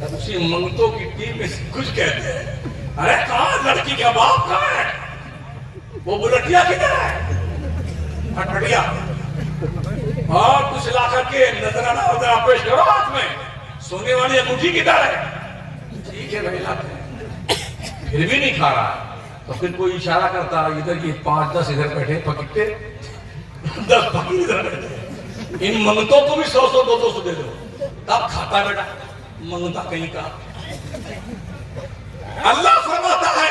اسی منگتوں کی ٹیم میں کچھ کہتے ہیں ارے کہاں لڑکی کا باپ کہاں ہے؟ وہ بلٹیا کدھر ہے؟ ہٹپٹیا اور کچھ لا کر کے نظرانہ وغیرہ پیش کرو ہاتھ میں، سونے والی انگوٹھی کدھر ہے؟ ٹھیک ہے بھائی لاتے ہیں، پھر بھی نہیں کھا رہا تو پھر کوئی اشارہ کرتا ادھر یہ 5-10 ادھر بیٹھے پکڑتے 10 پکڑ ادھر بیٹھے، ان منگتوں کو بھی 100 200 دے دو تب کھاتا بیٹا منگتا کہیں کا۔ اللہ فرماتا ہے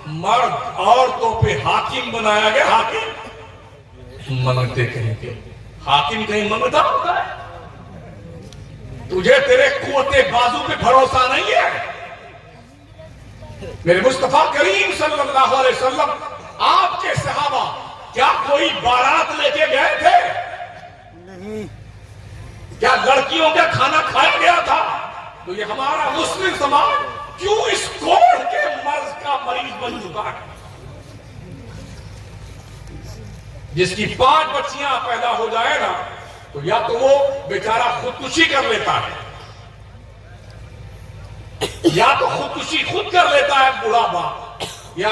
مرد عورتوں پہ حاکم بنایا گیا، حاکم منگتے کہیں کے، حاکم کہیں منگتا ہوتا ہے؟ تجھے تیرے قوت بازو پہ بھروسہ نہیں ہے؟ میرے مصطفیٰ کریم صلی اللہ علیہ وسلم آپ کے صحابہ کیا کوئی بارات لے کے گئے تھے؟ نہیں۔ کیا لڑکیوں کا کھانا کھایا گیا تھا؟ تو یہ ہمارا مسلم سماج کیوں اس کوڑ کے مرض کا مریض بن چکا ہے؟ جس کی 5 بچیاں پیدا ہو جائے نا تو یا تو وہ بیچارہ خودکشی کر لیتا ہے، یا تو خودکشی خود کر لیتا ہے بوڑھا باپ، یا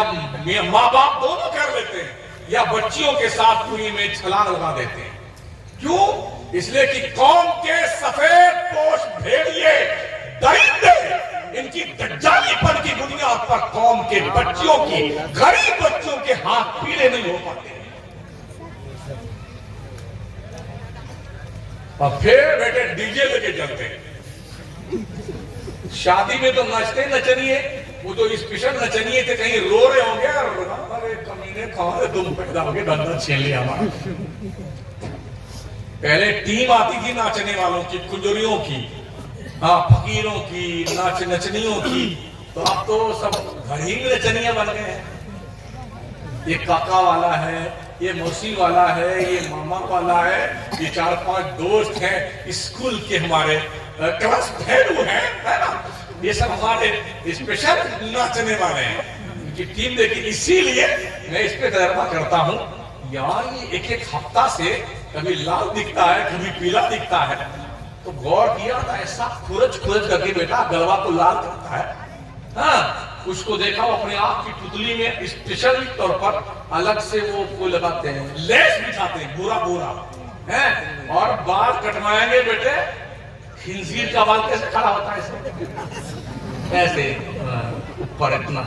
ماں باپ دونوں کر لیتے ہیں، یا بچیوں کے ساتھ کنویں میں چھلانگ لگا دیتے ہیں۔ کیوں؟ اس لیے کہ قوم کے سفید پوش بھیڑیے درندے ان کی دجالی پن کی بنیاد پر قوم کے بچیوں کی، غریب بچوں کے ہاتھ پیلے نہیں ہو پاتے، اور پھر بیٹے ڈی جے لے کے چلتے ہیں۔ شادی میں تو نچتے نچنیے، وہ جو اسپیشل نچنیے تھے کہیں رو رہے ہوں گے اور کمینے کہاں تم پیدا ہو گئے گندہ چھین لیا ہمارا۔ پہلے ٹیم آتی تھی ناچنے والوں کی، کنجریوں کی، فقیروں کی، نچنیوں کی، تو اب تو سب گھر ہی میں نچنیاں بن گئے ہیں۔ یہ کاکا والا ہے، یہ موسی والا ہے، یہ ماما والا ہے، یہ 4-5 دوست ہیں اسکول کے ہمارے کلاس پھیلو ہیں، یہ سب ہمارے اسپیشل ناچنے والے ہیں، ان کی ٹیم دیکھی۔ اسی لیے میں اس پہ تجربہ کرتا ہوں، یعنی ایک ہفتہ سے کبھی لال دکھتا ہے کبھی پیلا دکھتا ہے، تو غور کیا تھا ایسا کھرچ کر کے بیٹا گلوا کو لال کرتا ہے، ہاں اس کو دیکھا وہ اپنے آپ کی پتلی میں اسپیشل طور پر الگ سے وہ کوئی لگاتے ہیں، لیس بچھاتے ہیں بورا اور بال کٹوائیں گے بیٹے، خنزیر کا بال کیسے کھڑا ہوتا ہے ایسے اوپر اتنا،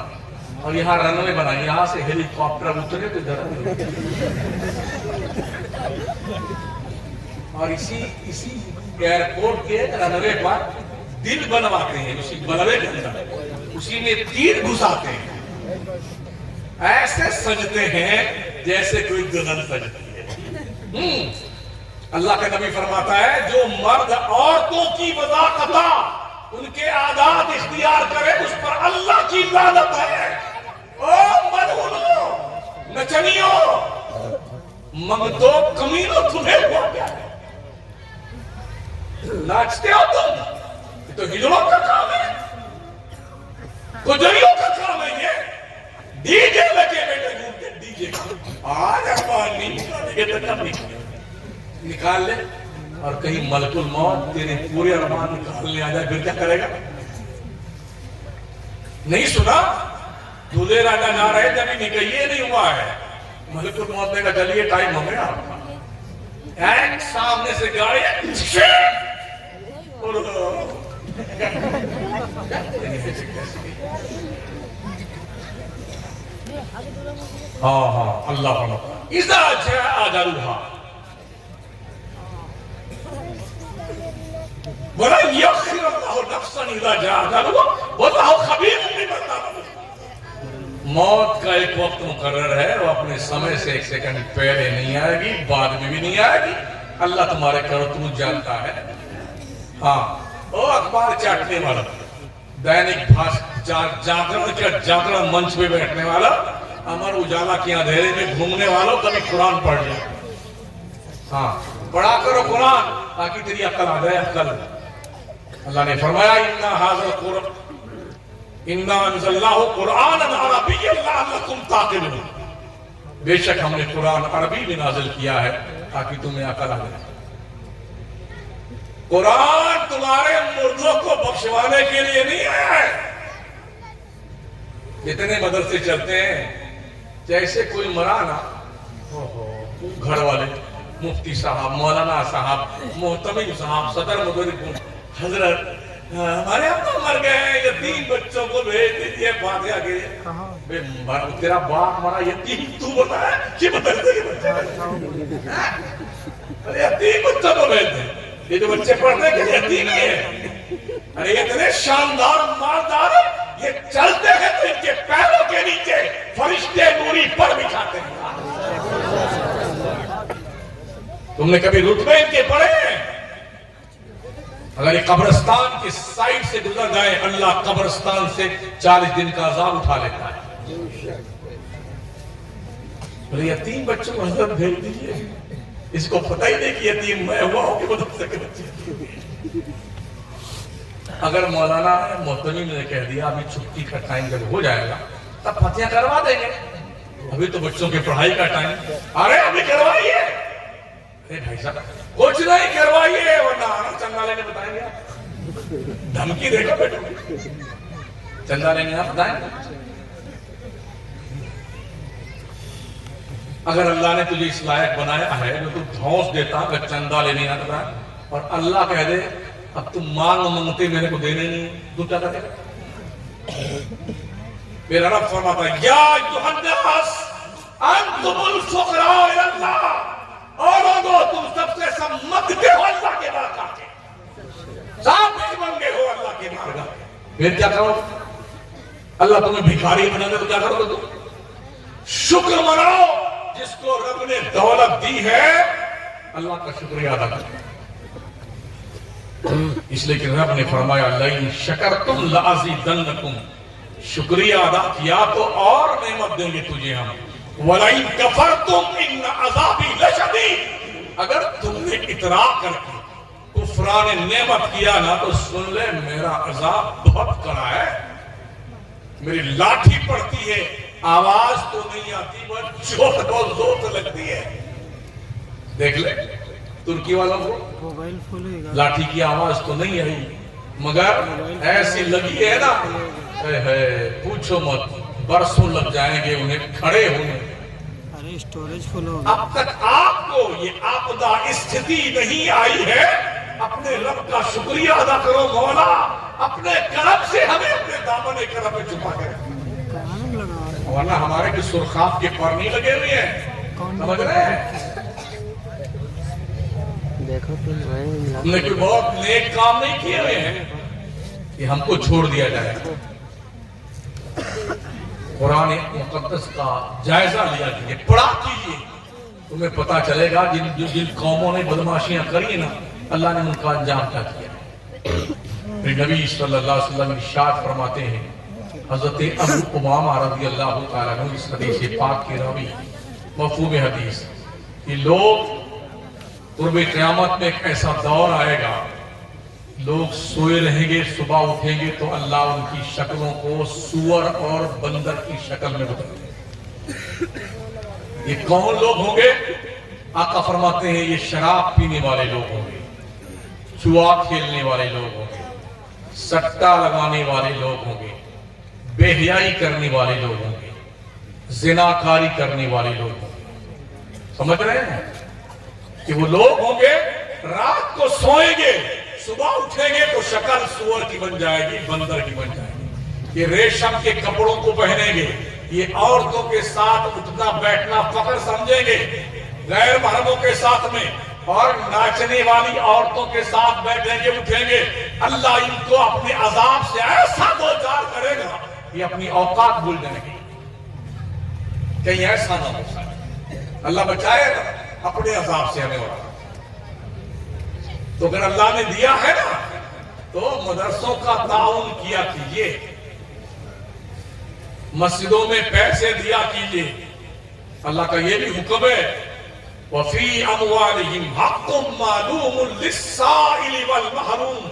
اور یہاں رن وے بنائیں، یہاں سے ہیلی کاپٹر اترے تو ادھر، اور اسی ایئرپورٹ کے رن وے پر دل بنواتے ہیں، اسی بنوے کے اندر اسی میں تیر گھساتے ہیں، ایسے سجتے ہیں جیسے کوئی دلہن سجتی ہے۔ اللہ کا نبی فرماتا ہے جو مرد عورتوں کی وضاقتہ ان کے عادات اختیار کرے اس پر اللہ کی لعنت ہے۔ او ملعونوں، نچنیوں، منگتوں، کمینوں، تمہیں ہوا کیا ہے؟ ناچتے ہو تم؟ یہ تو ہجڑوں کا کام ہے، کجریوں کا کام ہے، یہ ڈی جے لگے بیٹے گھومتے ڈی جے آج ارمان نہیں نکال لے، اور کہیں ملک الموت تیرے پورے ارمان نکالنے آ جائے پھر کیا کرے گا؟ نہیں سنا دولے راجہ جا رہے تھے ابھی نکل یہ نہیں ہوا ہے، ملک الموت نے کہا چلیے ٹائم ہو گیا آپ کا، ایک سامنے سے گاڑی ہاں اللہ فرماتا ہے اذا جاء اجلها وَلَنْ يَؤَخِّرَ اللَّهُ نَفْسًا إِذَا جَاءَ أَجَلُهَا وَاللَّهُ خَبِيرٌ بِمَا تَعْمَلُونَ۔ موت کا ایک وقت مقرر ہے، وہ اپنے سمے سے 1 سیکنڈ پہلے نہیں آئے گی، بعد میں بھی نہیں آئے گی، اللہ تمہارے کرتوت جانتا ہے۔ ہاں وہ اخبار چاٹنے والا، دینک جاگرن کا جاگرن منچ پہ بیٹھنے والا، امر اجالا کے اندھیرے میں گھومنے والوں کبھی قرآن پڑھ لیا، ہاں پڑھا کرو قرآن تاکہ تیری عقل آ جائے۔ عقل اللہ نے فرمایا اِنَّا أَنزَلْنَاهُ قُرْآنًا عَرَبِيًّا لَعَلَّكُمْ تَعْقِلُونَ، بے شک ہم نے قرآن عربی میں نازل کیا ہے تاکہ تمہیں عقل آ جائے۔ قرآن تمہارے مردوں کو بخشوانے کے لیے نہیں ہے. اتنے مدرسے چلتے ہیں جیسے کوئی مرا نا گھر والے مفتی صاحب, مولانا صاحب, محتمم صاحب, صدر مدرک حضرت ہمارے ابا مر گئے ہیں, یتیم بچوں کو بھیج دیجیے فاتحہ کے لیے. تیرا باپ مرا یتیم تو بتا ہے کہ مدرسے کے بچے یتیم بچوں کو بھیج دیں. یہ جو بچے پڑھتے ہیں کہ یتیم نہیں ہے. ارے اتنے شاندار مالدار یہ چلتے ہیں تو ان کے پیروں کے نیچے فرشتے نوری پر بچھاتے ہیں. تم نے کبھی رتبے ان کے پڑھے ہیں؟ اگر یہ قبرستان کی سائڈ سے گزر جائے اللہ قبرستان سے 40 دن کا عذاب اٹھا لیتا ہے. یتیم بچوں کو حضرت بھیج دیجیے, اس کو پتہ ہی نہیں کہ یتیم میں ہوا ہوں کہ مدرسے کے بچے. اگر مولانا محتمم نے کہہ دیا ابھی چھٹی کا ٹائم جب ہو جائے گا تب فاتحہ کروا دیں گے, ابھی تو بچوں کی پڑھائی کا ٹائم. ارے ابھی کروائیے. ارے بھائی صاحب کچھ نہیں کروائیے ورنہ چندہ لینے بتائیں گے. دھمکی دے گا بیٹھو چندہ لینے آپ بتائیں. اگر اللہ نے تجھے اس لائق بنایا ہے جو تو دھونس دیتا کہ چندہ لینے آتا ہے اور اللہ کہہ دے اب تم مانگتے میرے کو دینے نہیں, تو کیا کرے گا؟ میرا رب فرماتا ہے یا ایھا الناس انتم الفقراء الی اللہ, اور لوگوں تم سب سے مدتے ہو اللہ کے بارگاہ کے, سب کچھ مانگے ہو اللہ کے بارگاہ کے. پھر کیا کرو؟ اللہ تمہیں بھکاری بنا دے تو کیا کرو گے؟ شکر مناؤ. جس کو رب نے دولت دی ہے اللہ کا شکریہ ادا کرو. اس لیے کہ رب نے فرمایا لئن شکرتم لازیدنکم, شکریہ ادا کیا تو اور نعمت دیں گے تجھے ہم. ولئن کفرتم ان عذابی لشدید, اگر تم نے اطراء کر کے کفران نعمت کیا نا تو سن لے میرا عذاب بہت کڑا ہے. میری لاٹھی پڑتی ہے, آواز تو نہیں آتی بس چوٹ بہت زور سے لگتی ہے. دیکھ لے ترکی والوں کو لاٹھی کی آواز تو نہیں آئی مگر ایسی لگی ہے نا پوچھو مت, برسوں لگ جائیں گے انہیں کھڑے ہونے. اب تک آپ کو یہ آپدہ استھتی نہیں آئی ہے, اپنے رب کا شکریہ ادا کرو. مولا اپنے کرم سے ہمیں اپنے دامن کرم میں چھپا کر, ورنہ ہمارے بھی سرخاب کے پر نہیں لگے ہوئے ہیں. سمجھ رہے ہیں؟ ہم نے کوئی بہت نیک کام نہیں کیے ہوئے ہیں کہ ہم کو چھوڑ دیا جائے. قرآن مقدس کا جائزہ لیا کیجیے, پڑھا کیجیے, تمہیں پتا چلے گا جن قوموں نے بدماشیاں کری نا اللہ نے ان کا انجام کیا کیا. پھر نبی صلی اللہ علیہ وسلم ارشاد فرماتے ہیں, حضرت ابو امامہ رضی اللہ تعالیٰ عنہ اس حدیث پاک کے راوی, مفہوم حدیث, کہ لوگ قرب قیامت میں ایک ایسا دور آئے گا لوگ سوئے رہیں گے, صبح اٹھیں گے تو اللہ ان کی شکلوں کو سور اور بندر کی شکل میں بدل دے. یہ کون لوگ ہوں گے؟ آقا فرماتے ہیں یہ شراب پینے والے لوگ ہوں گے, جوا کھیلنے والے لوگ ہوں گے, سٹا لگانے والے لوگ ہوں گے, بے حیائی کرنے والے لوگ ہوں گے, زناکاری کرنے والے لوگ ہوں گے. سمجھ رہے ہیں کہ وہ لوگ ہوں گے رات کو سوئیں گے, صبح اٹھیں گے تو شکل سور کی بن جائے گی, بندر کی بن جائے گی. یہ ریشم کے کپڑوں کو پہنیں گے, یہ عورتوں کے ساتھ اٹھنا بیٹھنا فخر سمجھیں گے, غیر محرموں کے ساتھ میں, اور ناچنے والی عورتوں کے ساتھ بیٹھیں گے اٹھیں گے. اللہ ان کو اپنے عذاب سے ایسا دوچار کرے گا یہ اپنی اوقات بھول جائیں گے. کہیں ایسا نہ ہو سکے, اللہ بچائے گا اپنے عذاب سے ہمیں. اور تو اگر اللہ نے دیا ہے نا تو مدرسوں کا تعاون کیا کیجیے, مسجدوں میں پیسے دیا کیجیے. اللہ کا یہ بھی حکم ہے وَفِي أَمْوَالِهِمْ حَقٌّ مَّعْلُومٌ لِلسَّائِلِ وَالْمَحْرُومِ.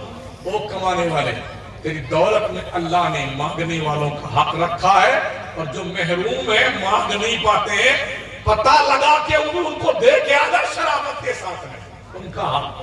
وہ کمانے والے, تیری دولت میں اللہ نے مانگنے والوں کا حق رکھا ہے, اور جو محروم ہے مانگ نہیں پاتے ہیں, پتہ لگا کے ان کو دے کے آدھا شرافت کے ساتھ ہے, ان کا حق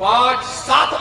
5-7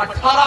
18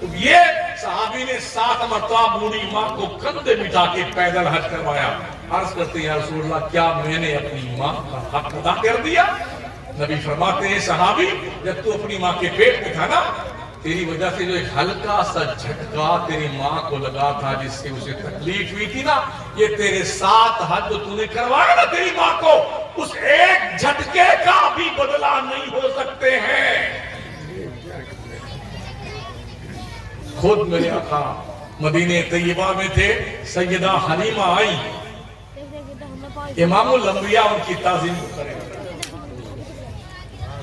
تو یہ صحابی نے 7 مرتبہ بوڑھی ماں کو کندھے بٹھا کے پیدل حج کروایا. عرض کرتے ہیں یا رسول اللہ کیا میں نے اپنی ماں کا حق ادا کر دیا؟ نبی فرماتے ہیں صحابی جب تو اپنی ماں کے پیٹ میں تھا نا، تیری وجہ سے جو ایک ہلکا سا جھٹکا تیری ماں کو لگا تھا جس سے اسے تکلیف ہوئی تھی نا، یہ تیرے 7 حج جو تو نے کروایا نا تیری ماں کو، اس ایک جھٹکے کا بھی بدلہ نہیں ہو سکتے ہیں. خود میرے آقا مدینہ طیبہ میں تھے، سیدہ حلیمہ آئی، امام الانبیاء ان کی تعظیم کرے.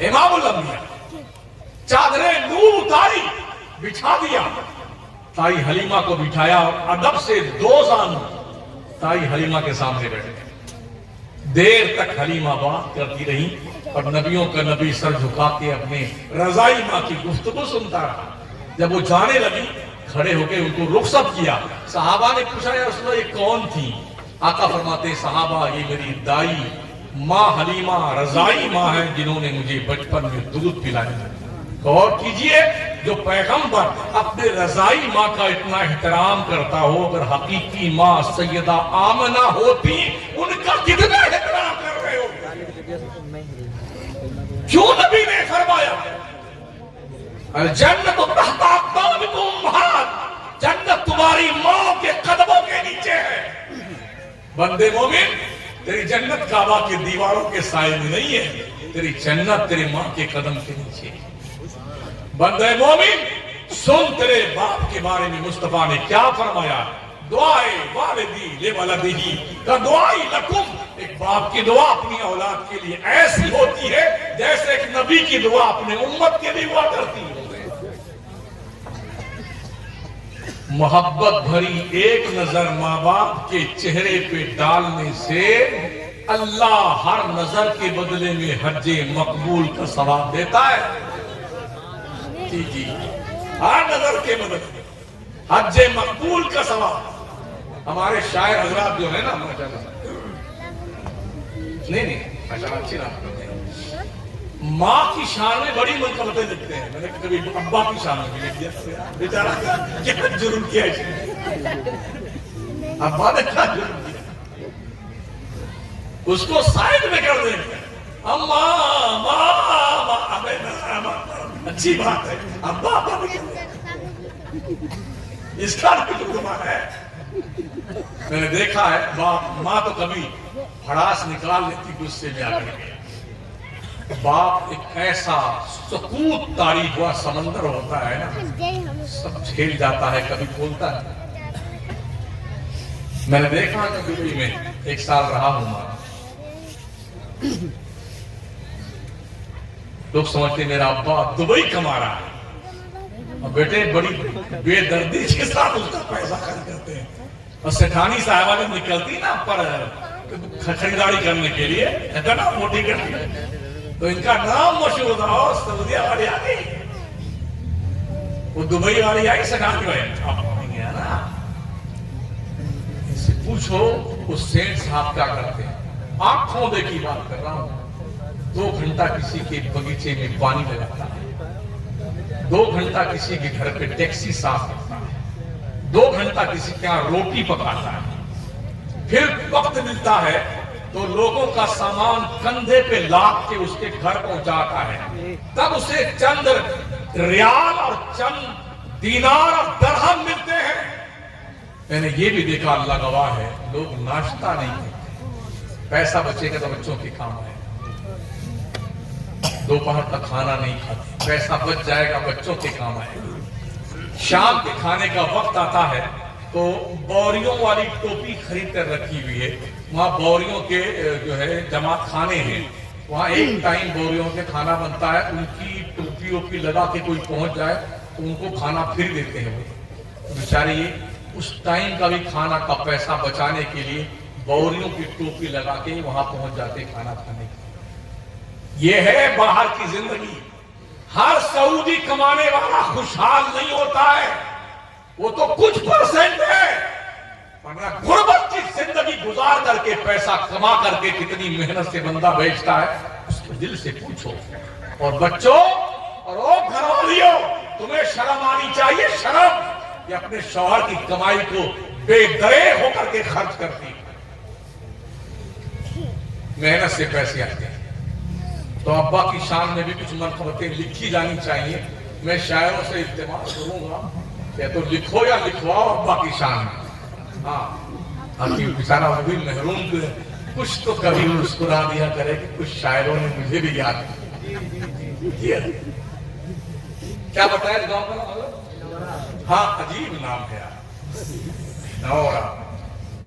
امام الانبیاء چادریں نور اتاری بچھا دیا، تائی حلیمہ کو بٹھایا اور ادب سے 2 زانو تائی حلیمہ کے سامنے بیٹھے. دیر تک حلیمہ بات کرتی رہی اور نبیوں کا نبی سر جھکا کے اپنے رضائی ماں کی گفتگو سنتا رہا. جب وہ جانے لگی کھڑے ہو کے ان کو رخصت کیا. صحابہ نے پوچھا یا رسول اللہ یہ کون تھی؟ آقا فرماتے صحابہ یہ میری دائی ماں حلیمہ رضائی ماں ہے جنہوں نے مجھے بچپن میں دودھ پلایا. غور کیجئے جو پیغمبر اپنے رضائی ماں کا اتنا احترام کرتا ہو، اگر حقیقی ماں سیدہ آمنہ ہوتی ان کا کتنا احترام کر رہے ہو. کیوں نبی نے فرمایا الجنت تحت اقدامکم امہات، جنت تمہاری ماں کے قدموں کے نیچے ہے. بندے مومن تیری جنت کعبہ کی دیواروں کے سائے میں نہیں ہے، تیری جنت تیری ماں کے قدم کے نیچے ہے. بندے مومن سن تیرے باپ کے بارے میں مصطفیٰ نے کیا فرمایا، دعائے والدی لولدہ کا دعائی لکم. ایک باپ کی دعا اپنی اولاد کے لیے ایسی ہوتی ہے جیسے ایک نبی کی دعا اپنے امت کے لیے ہوا کرتی ہے. محبت بھری ایک نظر ماں باپ کے چہرے پہ ڈالنے سے اللہ ہر نظر کے بدلے میں حج مقبول کا ثواب دیتا ہے. جی ہر نظر کے بدلے حج مقبول کا ثواب. ہمارے شاعر حضرات جو ہے نا نہیں ماشاءاللہ اچھی نام کرتے ہیں، ماں کی شان میں بڑی منقبتیں لکھتے ہیں. میں نے کبھی ابا کی شان میں بھی لکھ دیا، بیچارہ کیا جرم کیا ہے، ابا نے کیا جرم کیا، اس کو سائڈ میں کر دیں گے. اچھی بات ہے، ابا اس کا ترجمہ ہے. میں نے دیکھا ہے باپ ماں تو کبھی بھڑاس نکال لیتی غصے میں آ گئی. باپ ایک ایسا سکوت طاری ہوا سمندر ہوتا ہے نا، سب جھیل جاتا ہے، کبھی کھولتا ہے. میں نے دیکھا کہ دبئی میں 1 سال رہا ہوں ماں، لوگ سمجھتے میرا ابا دبئی کما رہا ہے اور بیٹے بڑی بے دردی کے ساتھ اس کا پیسہ خرچ کرتے ہیں. اور سیٹھانی صاحبہ جب نکلتی نا پر خریداری کرنے کے لیے نا موٹی کرتی تو ان کا نام مشہور تھا، اور سعودیہ والی آ گئی، وہ دبئی والی آئی سیٹھانی والی گیا نا. ان سے پوچھو اس سیٹ صاحب کیا کرتے ہیں. آنکھوں دیکھی بات کر رہا ہوں. 2 گھنٹہ کسی کے بغیچے میں پانی لگاتا ہے، 2 گھنٹہ کسی کے گھر پہ ٹیکسی صاف کرتا ہے، 2 گھنٹہ کسی کے یہاں روٹی پکاتا ہے. پھر وقت ملتا ہے تو لوگوں کا سامان کندھے پہ لاد کے اس کے گھر پہنچاتا ہے. تب اسے چند ریال اور چند دینار اور درہم ملتے ہیں. میں نے یہ بھی دیکھا، اللہ گواہ ہے، لوگ ناشتہ نہیں کرتے، پیسہ بچے گا تو بچوں کے کام آئے. دوپہر تک کھانا نہیں کھاتے، پیسہ بچ جائے گا بچوں کے کام آئے گا. شام کے کھانے کا وقت آتا ہے تو بوریوں والی ٹوپی خرید کر رکھی ہوئی ہے. وہاں بوریوں کے جو ہے جماعت خانے ہیں، وہاں ایک ٹائم بوریوں کے کھانا بنتا ہے. ان کی ٹوپی ووپی لگا کے کوئی پہنچ جائے تو ان کو کھانا پھر دیتے ہیں. وہ بیچارے اس ٹائم کا بھی کھانا کا پیسہ بچانے کے لیے بوریوں کی ٹوپی لگا کے وہاں پہنچ جاتے کھانا کھانے کے. یہ ہے باہر کی زندگی. ہر سعودی کمانے والا خوشحال نہیں ہوتا ہے، وہ تو کچھ پرسنٹ ہے. ورنہ غربت کی زندگی گزار کر کے پیسہ کما کر کے کتنی محنت سے بندہ بیچتا ہے، اس کے دل سے پوچھو. اور بچوں اور گھر والیوں، تمہیں شرم آنی چاہیے، شرم کہ اپنے شوہر کی کمائی کو بے درے ہو کر کے خرچ کرتی، محنت سے پیسے آتے ہیں۔ تو ابا کی شان میں بھی کچھ منقبتیں لکھی جانی چاہیے۔ میں شاعروں سے التماس کروں گا کہ تو لکھو یا لکھواؤ ابا کی شان میں۔ ہاں بیچارہ وہ بھی محروم ہے، کچھ تو کبھی مسکرا دیا کرے کہ کچھ شاعروں نے مجھے بھی یاد کیا۔ کیا بتایا گاؤں کا؟ ہاں عجیب نام ہے یار، نورا۔